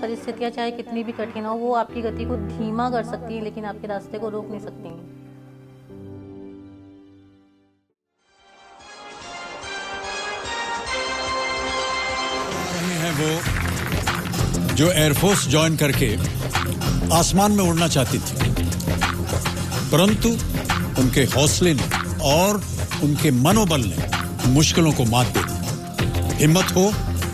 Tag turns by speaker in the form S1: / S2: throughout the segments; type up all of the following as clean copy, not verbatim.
S1: परिस्थितियाँ चाहे कितनी भी कठिन हो, वो आपकी गति को धीमा कर सकती हैं, लेकिन आपके रास्ते को रोक नहीं सकती हैं।
S2: हैं वो जो एयरफोर्स ज्वाइन करके आसमान में उड़ना चाहती थी, परंतु उनके हौसले ने और उनके मनोबल ने मुश्किलों को मात दे दी। हिम्मत हो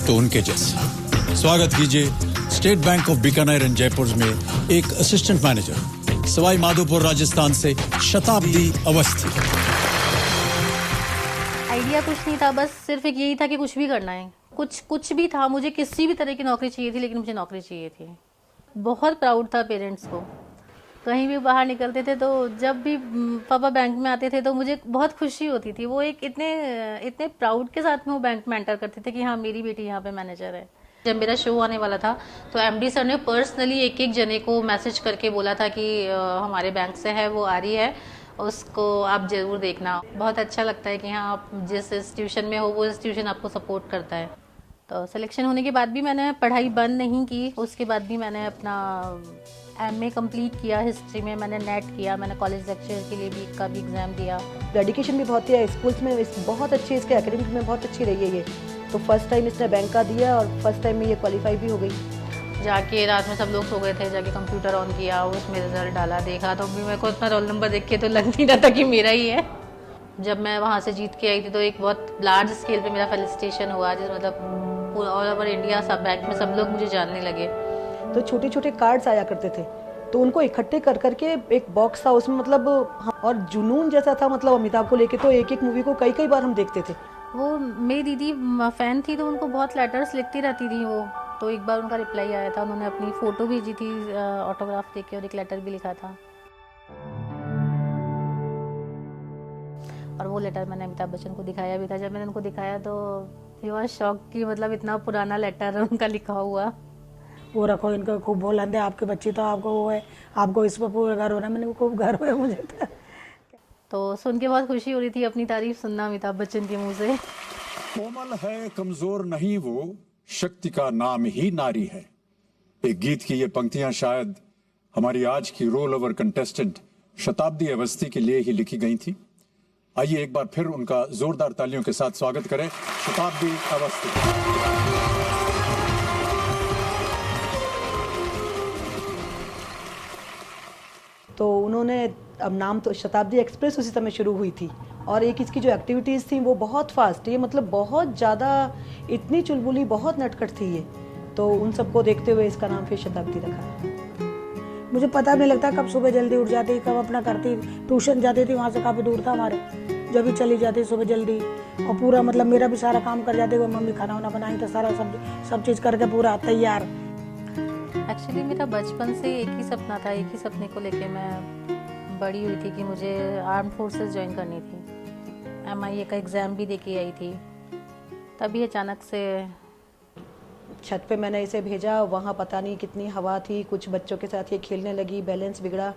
S2: तो उनके जैसे। स्वागत कीजिए state bank of Bikaner and Jaipur में एक असिस्टेंट मैनेजर, सवाई माधोपुर राजस्थान से शताब्दी अवस्थी।
S1: आइडिया कुछ नहीं था, बस सिर्फ एक यही था कि कुछ भी करना है। कुछ भी था, मुझे किसी भी तरह की नौकरी चाहिए थी, लेकिन मुझे नौकरी चाहिए थी। बहुत प्राउड था पेरेंट्स को। कहीं भी बाहर निकलते थे तो जब भी पापा बैंक में आते थे तो मुझे बहुत खुशी होती थी। वो एक इतने प्राउड के साथ में वो बैंक में एंटर करते थे कि हाँ, मेरी बेटी यहाँ पे मैनेजर है। जब मेरा शो आने वाला था तो एमडी सर ने पर्सनली एक एक जने को मैसेज करके बोला था कि हमारे बैंक से है, वो आ रही है, उसको आप ज़रूर देखना। बहुत अच्छा लगता है कि हाँ, आप जिस इंस्टीट्यूशन में हो वो इंस्टीट्यूशन आपको सपोर्ट करता है। तो सिलेक्शन होने के बाद भी मैंने पढ़ाई बंद नहीं की। उसके बाद भी मैंने अपना एमए कंप्लीट किया हिस्ट्री में। मैंने नेट किया, मैंने कॉलेज लेक्चर के लिए भी का भी एग्ज़ाम दिया।
S3: डेडिकेशन भी बहुत है स्कूल्स में, बहुत अच्छी, इसके एकेडमिक में बहुत अच्छी रही है ये। तो फर्स्ट टाइम इसने बैंक का दिया और फर्स्ट टाइम में ये क्वालिफाई भी हो गई।
S1: जाके रात में सब लोग सो गए थे, जाके कंप्यूटर ऑन किया, उसमें रिजल्ट डाला, देखा तो भी मेरे को इतना रोल नंबर देख के तो लग नहीं रहा था कि मेरा ही है। जब मैं वहाँ से जीत के आई थी तो एक बहुत लार्ज स्केल पे मेरा फेलिसिटेशन हुआ, जिस मतलब ऑल ओवर इंडिया सब बैंक में सब लोग मुझे जानने लगे।
S3: तो छोटे छोटे कार्ड्स आया करते थे, तो उनको इकट्ठे कर करके एक बॉक्स था उसमें, मतलब और जुनून जैसा था, मतलब अमिताभ को लेके। तो एक एक मूवी को कई कई बार हम देखते थे।
S1: वो मेरी दीदी फ़ैन थी तो उनको बहुत लेटर्स लिखती रहती थी वो। तो एक बार उनका रिप्लाई आया था, उन्होंने अपनी फ़ोटो भेजी थी ऑटोग्राफ देख के, और एक लेटर भी लिखा था। और वो लेटर मैंने अमिताभ बच्चन को दिखाया भी था। जब मैंने उनको दिखाया तो ही वाज शॉक कि मतलब इतना पुराना लेटर उनका लिखा हुआ।
S4: वो रखो, इनको खूब बोलन दे, आपके बच्ची तो आपको वो है, आपको इस पर पूरा घर हो रहा है। मैंने खूब घर है मुझे
S1: तो सुन के बहुत खुशी हो रही थी अपनी तारीफ सुनना अमिताभ बच्चन के मुंह से।
S2: कोमल है कमजोर नहीं वो, शक्ति का नाम ही नारी है। एक गीत की ये पंक्तियां शायद हमारी आज की रोल ओवर कंटेस्टेंट शताब्दी अवस्थी के लिए ही लिखी गई थी। आइए एक बार फिर उनका जोरदार तालियों के साथ स्वागत करें, शताब्दी अवस्थी।
S3: तो उन्होंने, अब नाम तो शताब्दी एक्सप्रेस उसी समय शुरू हुई थी, और एक इसकी जो एक्टिविटीज़ थी वो बहुत फास्ट, ये मतलब बहुत ज़्यादा, इतनी चुलबुली, बहुत नटखट थी ये। तो उन सबको देखते हुए इसका नाम फिर शताब्दी रखा।
S4: मुझे पता भी नहीं लगता कब सुबह जल्दी उठ जाती, कब अपना करती। ट्यूशन जाती थी, वहाँ से काफ़ी दूर था हमारे, जब भी चली जाती सुबह जल्दी, और पूरा मतलब मेरा भी सारा काम कर जाती। वो मम्मी खाना वाना बनाई तो सारा सब चीज़ करके पूरा तैयार।
S1: एक्चुअली मेरा बचपन से एक ही सपना था, एक ही सपने को लेके मैं बड़ी हुई थी कि मुझे आर्म फोर्सेस ज्वाइन करनी थी। MIA का एग्ज़ाम भी दे के आई थी। तभी अचानक से
S3: छत पे मैंने इसे भेजा, वहाँ पता नहीं कितनी हवा थी, कुछ बच्चों के साथ ये खेलने लगी, बैलेंस बिगड़ा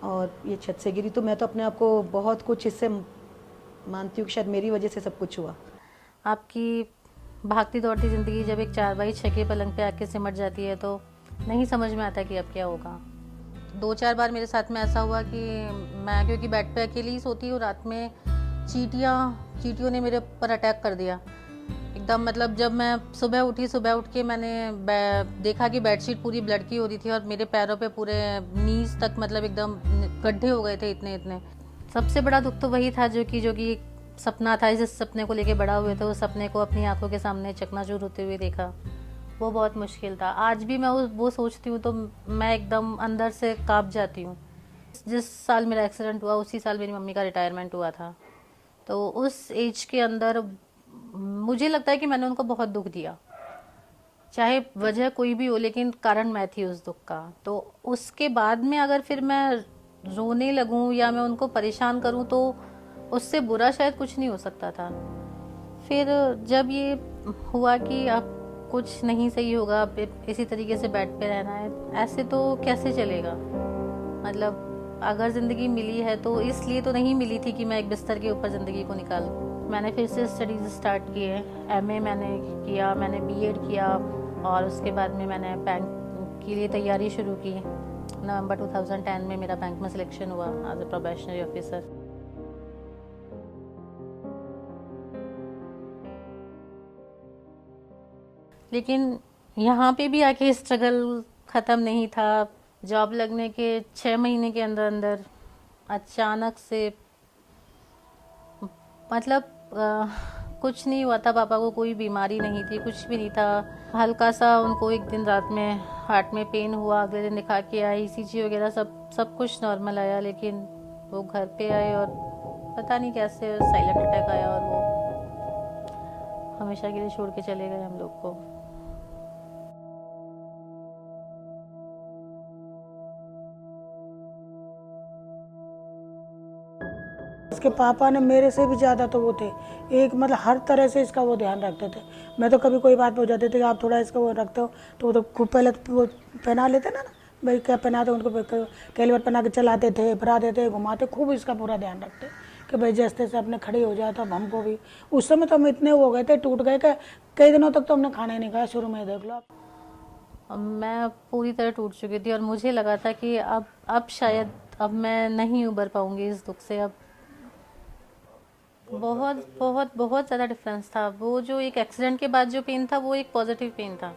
S3: और ये छत से गिरी। तो मैं तो अपने आप को बहुत कुछ इससे मानती हूँ कि शायद मेरी वजह से सब कुछ हुआ।
S1: आपकी भागती दौड़ती ज़िंदगी जब एक 4x6 के पलंग पे आके सिमट जाती है तो नहीं समझ में आता कि अब क्या होगा। 2-4 बार मेरे साथ में ऐसा हुआ कि मैं, क्योंकि बेड पे अकेली ही सोती हूँ, रात में चींटियों ने मेरे ऊपर अटैक कर दिया एकदम। मतलब जब मैं सुबह उठ के मैंने देखा कि बेडशीट पूरी ब्लड की हो रही थी और मेरे पैरों पे पूरे नीज तक मतलब एकदम गड्ढे हो गए थे इतने। सबसे बड़ा दुख तो वही था जो कि सपना था, जिस सपने को लेके बड़ा हुए थे, उस सपने को अपनी आंखों के सामने चकनाचूर होते हुए देखा। वो बहुत मुश्किल था। आज भी मैं वो सोचती हूँ तो मैं एकदम अंदर से काँप जाती हूँ। जिस साल मेरा एक्सीडेंट हुआ उसी साल मेरी मम्मी का रिटायरमेंट हुआ था। तो उस एज के अंदर मुझे लगता है कि मैंने उनको बहुत दुख दिया, चाहे वजह कोई भी हो, लेकिन कारण मैं थी उस दुख का। तो उसके बाद में अगर फिर मैं रोने लगूं या मैं उनको परेशान करूं तो उससे बुरा शायद कुछ नहीं हो सकता था। फिर जब ये हुआ कि अब कुछ नहीं सही होगा, अब इसी तरीके से बेड पे रहना है, ऐसे तो कैसे चलेगा। मतलब अगर ज़िंदगी मिली है तो इसलिए तो नहीं मिली थी कि मैं एक बिस्तर के ऊपर ज़िंदगी को निकालूं। मैंने फिर से स्टडीज़ स्टार्ट किए, MA मैंने किया, मैंने BEd किया, और उसके बाद में मैंने बैंक के लिए तैयारी शुरू की। नवंबर 2010 में मेरा बैंक में सिलेक्शन हुआ एज ए प्रोबेशनरी ऑफिसर। लेकिन यहाँ पे भी आके स्ट्रगल ख़त्म नहीं था। जॉब लगने के 6 महीने के अंदर अंदर अचानक से मतलब कुछ नहीं हुआ था। पापा को कोई बीमारी नहीं थी, कुछ भी नहीं था। हल्का सा उनको एक दिन रात में हार्ट में पेन हुआ, अगले दिन दिखा के आए, ECG वगैरह सब कुछ नॉर्मल आया। लेकिन वो घर पे आए और पता नहीं कैसे साइलेंट अटैक आया और वो हमेशा के लिए छोड़ के चले गए हम लोग को।
S4: इसके पापा ने मेरे से भी ज़्यादा तो वो थे, एक मतलब हर तरह से इसका वो ध्यान रखते थे। मैं तो कभी कोई बात हो जाती थी कि आप थोड़ा इसका वो रखते हो, तो वो तो खूब पहले तो वो पहना लेते ना भाई, क्या पहनाते उनको कैलिवर पहना के चलाते थे, फिराते थे, घुमाते, खूब इसका पूरा ध्यान रखते कि भाई जैसे से अपने खड़े हो जाए। तो अब हमको भी उस समय तो हम इतने हो गए थे, टूट गए कि कई दिनों तक तो हमने खाना ही नहीं खाया। शुरू में देख लो आप।
S1: मैं पूरी तरह टूट चुकी थी और मुझे लगा था कि अब शायद अब मैं नहीं उबर पाऊंगी इस दुख से। अब बहुत बहुत बहुत ज़्यादा डिफरेंस था। वो जो एक एक्सीडेंट के बाद जो पेन था वो एक पॉजिटिव पेन था,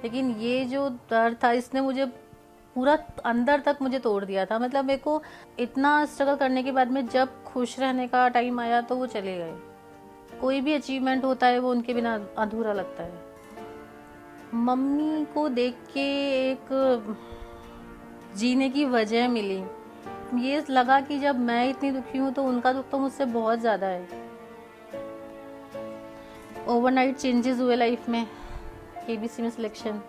S1: लेकिन ये जो दर्द था इसने मुझे पूरा अंदर तक मुझे तोड़ दिया था। मतलब मेरे को इतना स्ट्रगल करने के बाद में जब खुश रहने का टाइम आया तो वो चले गए। कोई भी अचीवमेंट होता है वो उनके बिना अधूरा लगता है। मम्मी को देख के एक जीने की वजह मिली। ये लगा कि जब मैं इतनी दुखी हूँ तो उनका दुख तो मुझसे बहुत ज़्यादा है। ओवरनाइट चेंजेस हुए लाइफ में। KBC में सिलेक्शन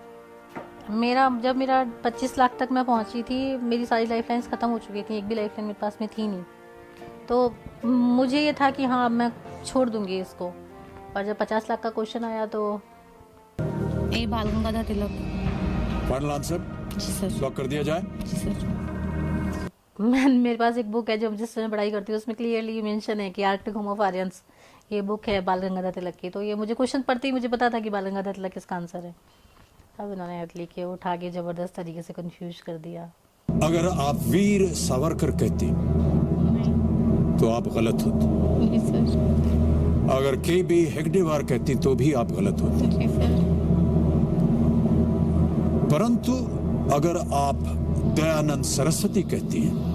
S1: जब मेरा 25 लाख तक मैं पहुँची थी, मेरी सारी लाइफ लाइन्स ख़त्म हो चुकी थी, एक भी लाइफ लाइन मेरे पास में थी नहीं। तो मुझे ये था कि हाँ अब मैं छोड़ दूँगी इसको। और जब 50 लाख का क्वेश्चन आया तो ए बाल गंगाधर तिलक।
S2: फाइनल आंसर
S1: जी सर।
S2: लॉक कर दिया जाए।
S1: जी सर। मेरे पास एक बुक है जो जिससे मैं पढ़ाई करती हूँ, उसमें क्लियरली मेंशन है कि आर्कटिक होम ऑफ आर्यंस, ये बुक है बाल गंगाधर तिलक की। तो ये मुझे क्वेश्चन पढ़ते ही मुझे पता था कि बाल गंगाधर तिलक इसका आंसर है। अब इन्होंने हटली के उठा के जबरदस्त तरीके से कंफ्यूज कर दिया।
S2: अगर आप वीर सावरकर कहती तो आप गलत होती। अगर KB हेगडेवार कहती तो भी आप गलत होती। परंतु अगर आप दयानंद सरस्वती कहती हैं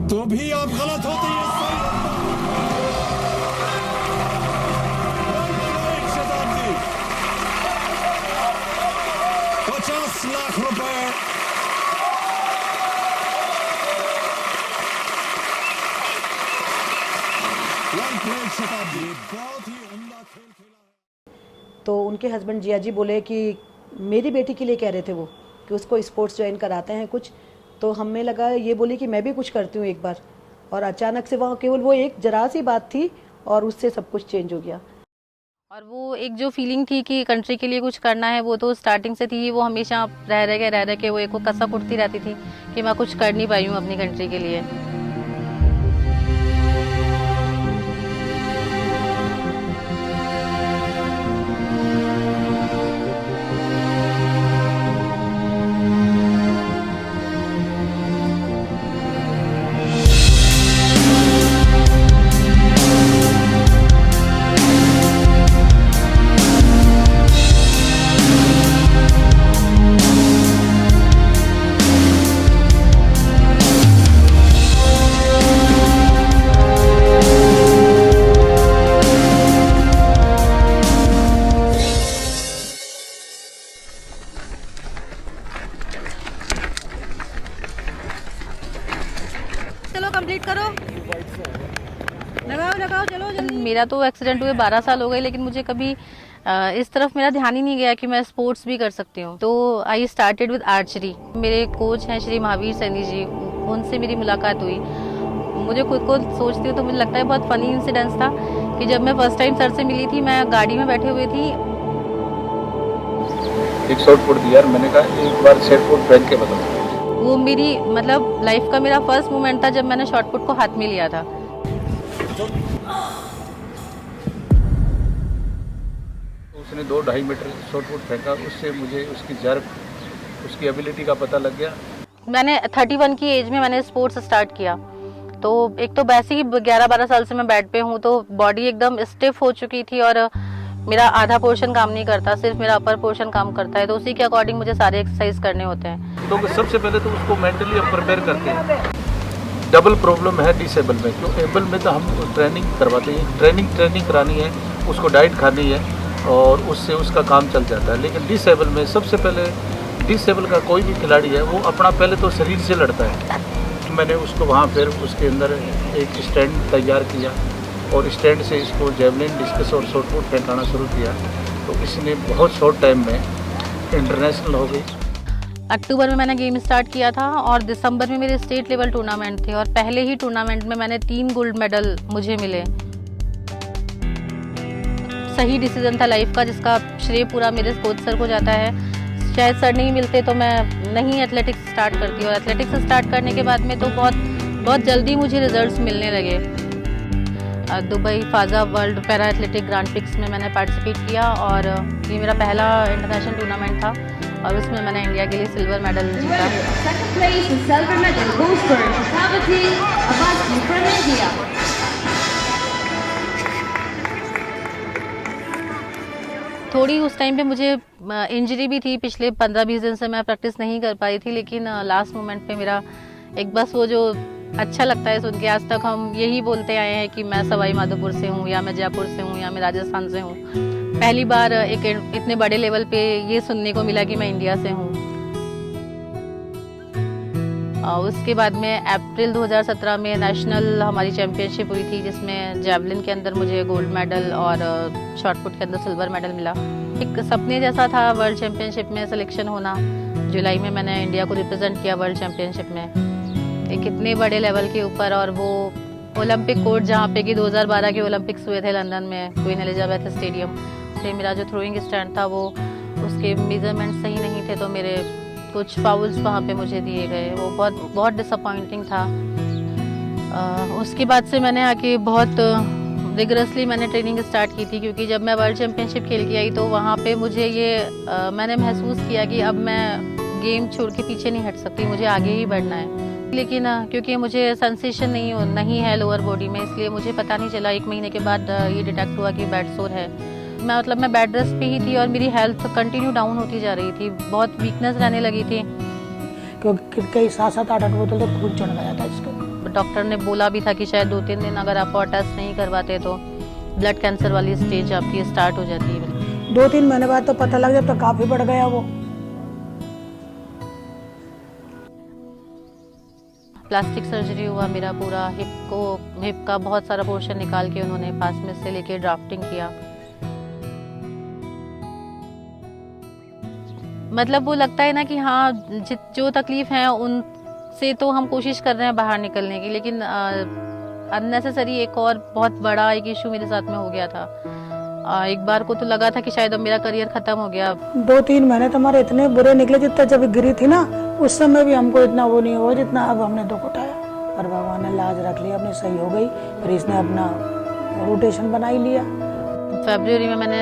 S2: तो भी आप गलत होती हैं। शताब्दी 50 लाख रुपए शताब्दी बहुत ही उम्दा खेल खेला है।
S3: तो उनके हस्बैंड जिया जी बोले कि मेरी बेटी के लिए कह रहे थे वो कि उसको स्पोर्ट्स ज्वाइन कराते हैं कुछ। तो हमें लगा ये बोली कि मैं भी कुछ करती हूँ एक बार, और अचानक से वहाँ केवल वो एक जरा सी बात थी और उससे सब कुछ चेंज हो गया।
S1: और वो एक जो फीलिंग थी कि कंट्री के लिए कुछ करना है, वो तो स्टार्टिंग से थी। वो हमेशा रह के वो एक कसक उठती रहती थी कि मैं कुछ कर नहीं पाई हूँ अपनी कंट्री के लिए। चलो कंप्लीट करो, लगाओ चलो जल्दी। मेरा तो एक्सीडेंट हुए 12 साल हो गए, लेकिन मुझे कभी इस तरफ मेरा ध्यान ही नहीं गया कि मैं स्पोर्ट्स भी कर सकती हूँ। तो आई स्टार्टेड विद आर्चरी। मेरे कोच हैं श्री महावीर सैनी जी, उनसे मेरी मुलाकात हुई। मुझे खुद को सोचती हूँ तो मुझे लगता है बहुत फनी इंसिडेंस था कि जब मैं फर्स्ट टाइम सर से मिली थी, मैं गाड़ी में बैठे हुए थी।
S5: एक शॉर्ट पुट दिया, मैंने कहा एक बार सेट पुट पहन के बताओ।
S1: वो मेरी मतलब लाइफ का मेरा फर्स्ट मोमेंट था जब मैंने शॉर्ट पुट को हाथ में लिया था।
S5: उसने 2-2.5 मीटर शॉर्ट पुट फेंका, उससे मुझे उसकी जर्ब, उसकी एबिलिटी का पता लग गया।
S1: मैंने 31 की एज में मैंने स्पोर्ट्स स्टार्ट किया, तो एक तो वैसे ही 11-12 साल से मैं बेड पे हूँ, तो बॉडी एकदम स्टिफ हो चुकी थी और मेरा आधा पोर्शन काम नहीं करता, सिर्फ मेरा अपर पोर्शन काम करता है, तो उसी के अकॉर्डिंग मुझे सारे एक्सरसाइज करने होते हैं।
S5: तो सबसे पहले तो उसको मेंटली हम प्रिपेयर करते हैं। डबल प्रॉब्लम है डिसेबल में, क्यों एबल में तो हम ट्रेनिंग करवाते हैं, ट्रेनिंग करानी है, उसको डाइट खानी है और उससे उसका काम चल जाता है। लेकिन डिसेबल में सबसे पहले, डिसेबल का कोई भी खिलाड़ी है वो अपना पहले तो शरीर से लड़ता है। मैंने उसको वहाँ फिर उसके अंदर एक स्टैंड तैयार किया और स्टैंड से इसको जेवलिन, डिस्कस और शॉर्ट पुट फेंकाना शुरू किया, तो इसने बहुत शॉर्ट टाइम में इंटरनेशनल हो गई।
S1: अक्टूबर में मैंने गेम स्टार्ट किया था और दिसंबर में मेरे स्टेट लेवल टूर्नामेंट थे और पहले ही टूर्नामेंट में मैंने 3 गोल्ड मेडल मुझे मिले। सही डिसीजन था लाइफ का, जिसका श्रेय पूरा मेरे कोच सर को जाता है। शायद सर नहीं मिलते तो मैं नहीं एथलेटिक्स स्टार्ट करती, और एथलेटिक्स स्टार्ट करने के बाद में तो बहुत जल्दी मुझे रिजल्ट्स मिलने लगे। दुबई फाजा world para athletic grand prix में मैंने पार्टिसिपेट किया और ये मेरा पहला इंटरनेशनल टूर्नामेंट था और उसमें मैंने इंडिया के लिए सिल्वर मेडल जीता।
S6: Second place and silver medal goes for Shavati Abbasi from India.
S1: थोड़ी उस टाइम पे मुझे इंजरी भी थी, पिछले 15-20 दिन से मैं प्रैक्टिस नहीं कर पाई थी, लेकिन लास्ट मोमेंट पे मेरा एक बस वो जो अच्छा लगता है सुन के, आज तक हम यही बोलते आए हैं कि मैं सवाई माधोपुर से हूँ या मैं जयपुर से हूँ या मैं राजस्थान से हूँ। पहली बार एक इतने बड़े लेवल पे ये सुनने को मिला कि मैं इंडिया से हूँ। उसके बाद में अप्रैल 2017 में नेशनल हमारी चैम्पियनशिप हुई थी, जिसमें जैवलिन के अंदर मुझे गोल्ड मेडल और शॉट पुट के अंदर सिल्वर मेडल मिला। एक सपने जैसा था वर्ल्ड चैम्पियनशिप में सिलेक्शन होना। जुलाई में मैंने इंडिया को रिप्रेजेंट किया वर्ल्ड चैम्पियनशिप में, एक इतने बड़े लेवल के ऊपर, और वो ओलंपिक कोर्ट जहाँ पे कि 2012 के ओलंपिक्स हुए थे लंदन में, क्वीन एलिजाबेथ स्टेडियम से मेरा जो थ्रोइंग स्टैंड था वो उसके मेजरमेंट सही नहीं थे, तो मेरे कुछ फाउल्स वहाँ पे मुझे दिए गए, वो बहुत डिसअपॉइंटिंग था। उसके बाद से मैंने आके बहुत रिगरसली मैंने ट्रेनिंग स्टार्ट की थी, क्योंकि जब मैं वर्ल्ड चैम्पियनशिप खेल के आई तो वहाँ पे मुझे ये मैंने महसूस किया कि अब मैं गेम छोड़ के पीछे नहीं हट सकती, मुझे आगे ही बढ़ना है। लेकिन क्योंकि मुझे सेंसेशन नहीं है लोअर बॉडी में, इसलिए मुझे पता नहीं चला। 1 महीने के बाद ये डिटेक्ट हुआ कि बेड सोर है। मैं बेड रेस्ट पे ही थी और मेरी हेल्थ कंटिन्यू डाउन होती जा रही थी, बहुत वीकनेस रहने लगी थी,
S4: क्योंकि कई 7-8 बोतल तो खून चढ़ गया था इसके।
S1: डॉक्टर ने बोला भी था कि शायद 2-3 दिन अगर आप और टेस्ट नहीं करवाते तो ब्लड कैंसर वाली स्टेज आपकी स्टार्ट हो जाती है।
S4: 2-3 महीने बाद तो पता लग जब तो काफी बढ़ गया वो।
S1: प्लास्टिक सर्जरी हुआ मेरा पूरा, हिप का बहुत सारा पोर्शन निकाल के उन्होंने पास में से लेके ड्राफ्टिंग किया। मतलब वो लगता है ना कि हाँ जो तकलीफ है उनसे तो हम कोशिश कर रहे हैं बाहर निकलने की, लेकिन अननेसेसरी एक और बहुत बड़ा एक इशू मेरे साथ में हो गया था। एक बार को तो लगा था कि शायद अब मेरा करियर खत्म हो गया।
S4: 2-3 महीने तो हमारे इतने बुरे निकले, जितना जब गिरी थी ना उस समय भी हमको इतना वो नहीं हुआ जितना अब हमने दुख उठाया, पर भगवान ने लाज रख लिया, अपनी सही हो गई। फिर इसने अपना रोटेशन बना ही लिया।
S1: फरवरी में मैंने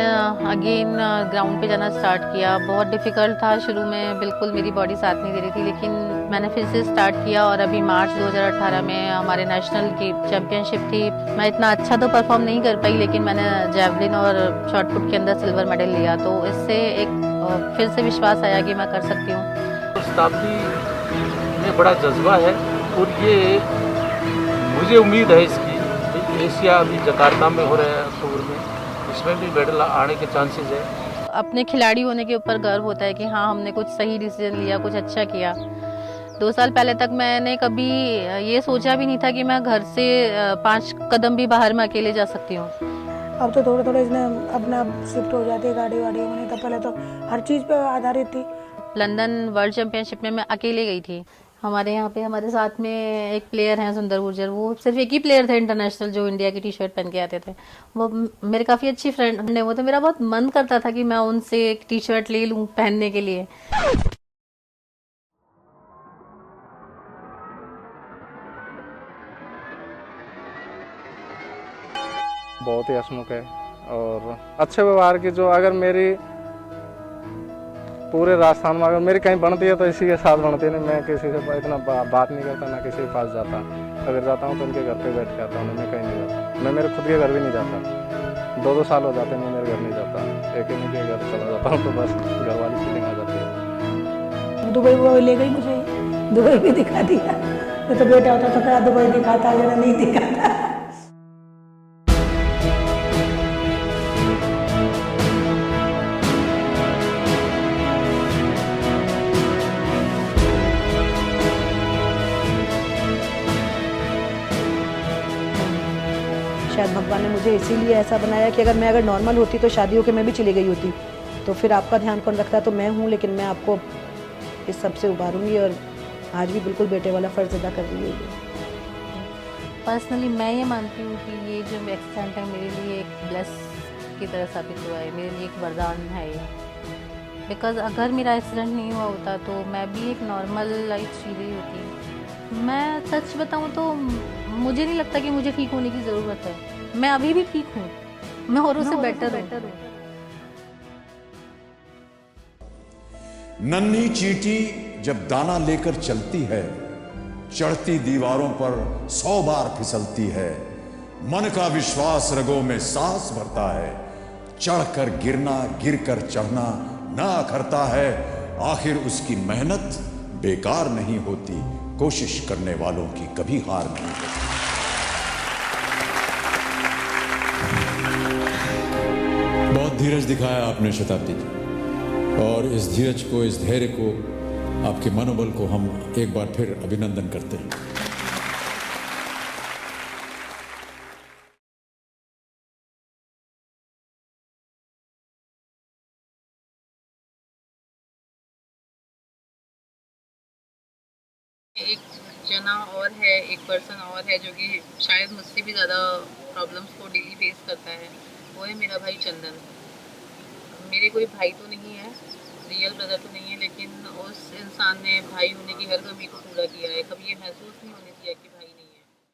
S1: अगेन ग्राउंड पे जाना स्टार्ट किया। बहुत डिफ़िकल्ट था शुरू में, बिल्कुल मेरी बॉडी साथ नहीं दे रही थी, लेकिन मैंने फिर से स्टार्ट किया और अभी मार्च 2018 में हमारे नेशनल की चैम्पियनशिप थी। मैं इतना अच्छा तो परफॉर्म नहीं कर पाई, लेकिन मैंने जैवलिन और शॉट पुट के अंदर सिल्वर मेडल लिया, तो इससे एक फिर से विश्वास आया कि मैं कर सकती हूँ।
S5: शताब्दी में बड़ा जज्बा है और ये मुझे उम्मीद है इसकी। एशिया अभी जकार्ता में हो रहा है अक्टूबर में, इसमें भी मेडल आने के चांसेस है।
S1: अपने खिलाड़ी होने के ऊपर गर्व होता है कि हाँ हमने कुछ सही डिसीजन लिया, कुछ अच्छा किया। 2 साल पहले तक मैंने कभी ये सोचा भी नहीं था कि मैं घर से 5 कदम भी बाहर में अकेले जा सकती हूँ।
S4: अब तो थोड़े इसने अपना शिफ्ट हो जाती है गाड़ी वाड़ी में, तो पहले तो हर चीज़ पे आधारित थी।
S1: लंदन वर्ल्ड चैम्पियनशिप में मैं अकेले गई थी। हमारे यहाँ पे हमारे साथ में एक प्लेयर हैं सुंदर गुर्जर, वो सिर्फ एक ही प्लेयर थे इंटरनेशनल जो इंडिया की टी-शर्ट पहन के आते थे। वो मेरे काफ़ी अच्छी फ्रेंड है वो, तो मेरा बहुत मन करता था कि मैं उनसे एक टी-शर्ट ले लूँ पहनने के लिए।
S7: बहुत ही हंसमुख है, और अच्छे व्यवहार की, जो अगर मेरी पूरे राजस्थान में अगर मेरी कहीं बनती है तो इसी के साथ बनती है। नहीं, मैं किसी से इतना बात नहीं करता, ना किसी के पास जाता। अगर जाता हूँ तो उनके घर पे बैठ के आता हूँ, मैं कहीं नहीं जाता। मैं मेरे खुद के घर भी नहीं जाता, 2-2 साल हो जाते मैं मेरे घर नहीं जाता, एक ही के घर चला जाता हूँ, तो बस घर वाली फीलिंग आ जाती है।
S4: दुबई वो ले गई मुझे, दुबई भी दिखा दिया। ये तो बेटा होता तो क्या दुबई दिखाता, अगर नहीं दिखाता।
S3: शायद भगवान ने मुझे इसीलिए ऐसा बनाया कि अगर नॉर्मल होती तो शादी होकर मैं भी चली गई होती, तो फिर आपका ध्यान कौन रखता? तो मैं हूँ, लेकिन मैं आपको इस सब से उबारूंगी और आज भी बिल्कुल बेटे वाला फ़र्ज़ अदा कर रही है।
S1: पर्सनली मैं ये मानती हूँ कि ये जो एक्सीडेंट है मेरे लिए एक ब्लेस की तरह साबित हुआ है, मेरे लिए एक वरदान है ये। बिकॉज़ अगर मेरा एक्सीडेंट नहीं हुआ होता तो मैं भी एक नॉर्मल लाइफ जी रही होती। मैं सच बताऊँ तो मुझे नहीं लगता कि मुझे ठीक होने की ज़रूरत है। मैं अभी भी ठीक हूँ, मैं औरों से बेटर हूँ।
S2: नन्ही चींटी जब दाना लेकर चलती है, चढ़ती दीवारों पर 100 बार फिसलती है। मन का विश्वास रगों में सांस भरता है, चढ़कर गिरना गिरकर चढ़ना ना अखरता है। आखिर उसकी मेहनत बेकार नहीं होती, कोशिश करने वालों की कभी हार नहीं होती। बहुत धीरज दिखाया आपने शताब्दी जी, और इस धीरज को, इस धैर्य को, आपके मनोबल को हम एक बार फिर अभिनंदन करते हैं।
S1: एक जना और है, एक पर्सन और है जो कि शायद मुझसे भी ज़्यादा प्रॉब्लम्स को डेली फेस करता है, वो है मेरा भाई चंदन। मेरे कोई भाई तो नहीं है, रियल ब्रदर तो नहीं है, लेकिन उस इंसान ने भाई होने की हर कमी को पूरा किया है। कभी ये महसूस नहीं होने दिया कि भाई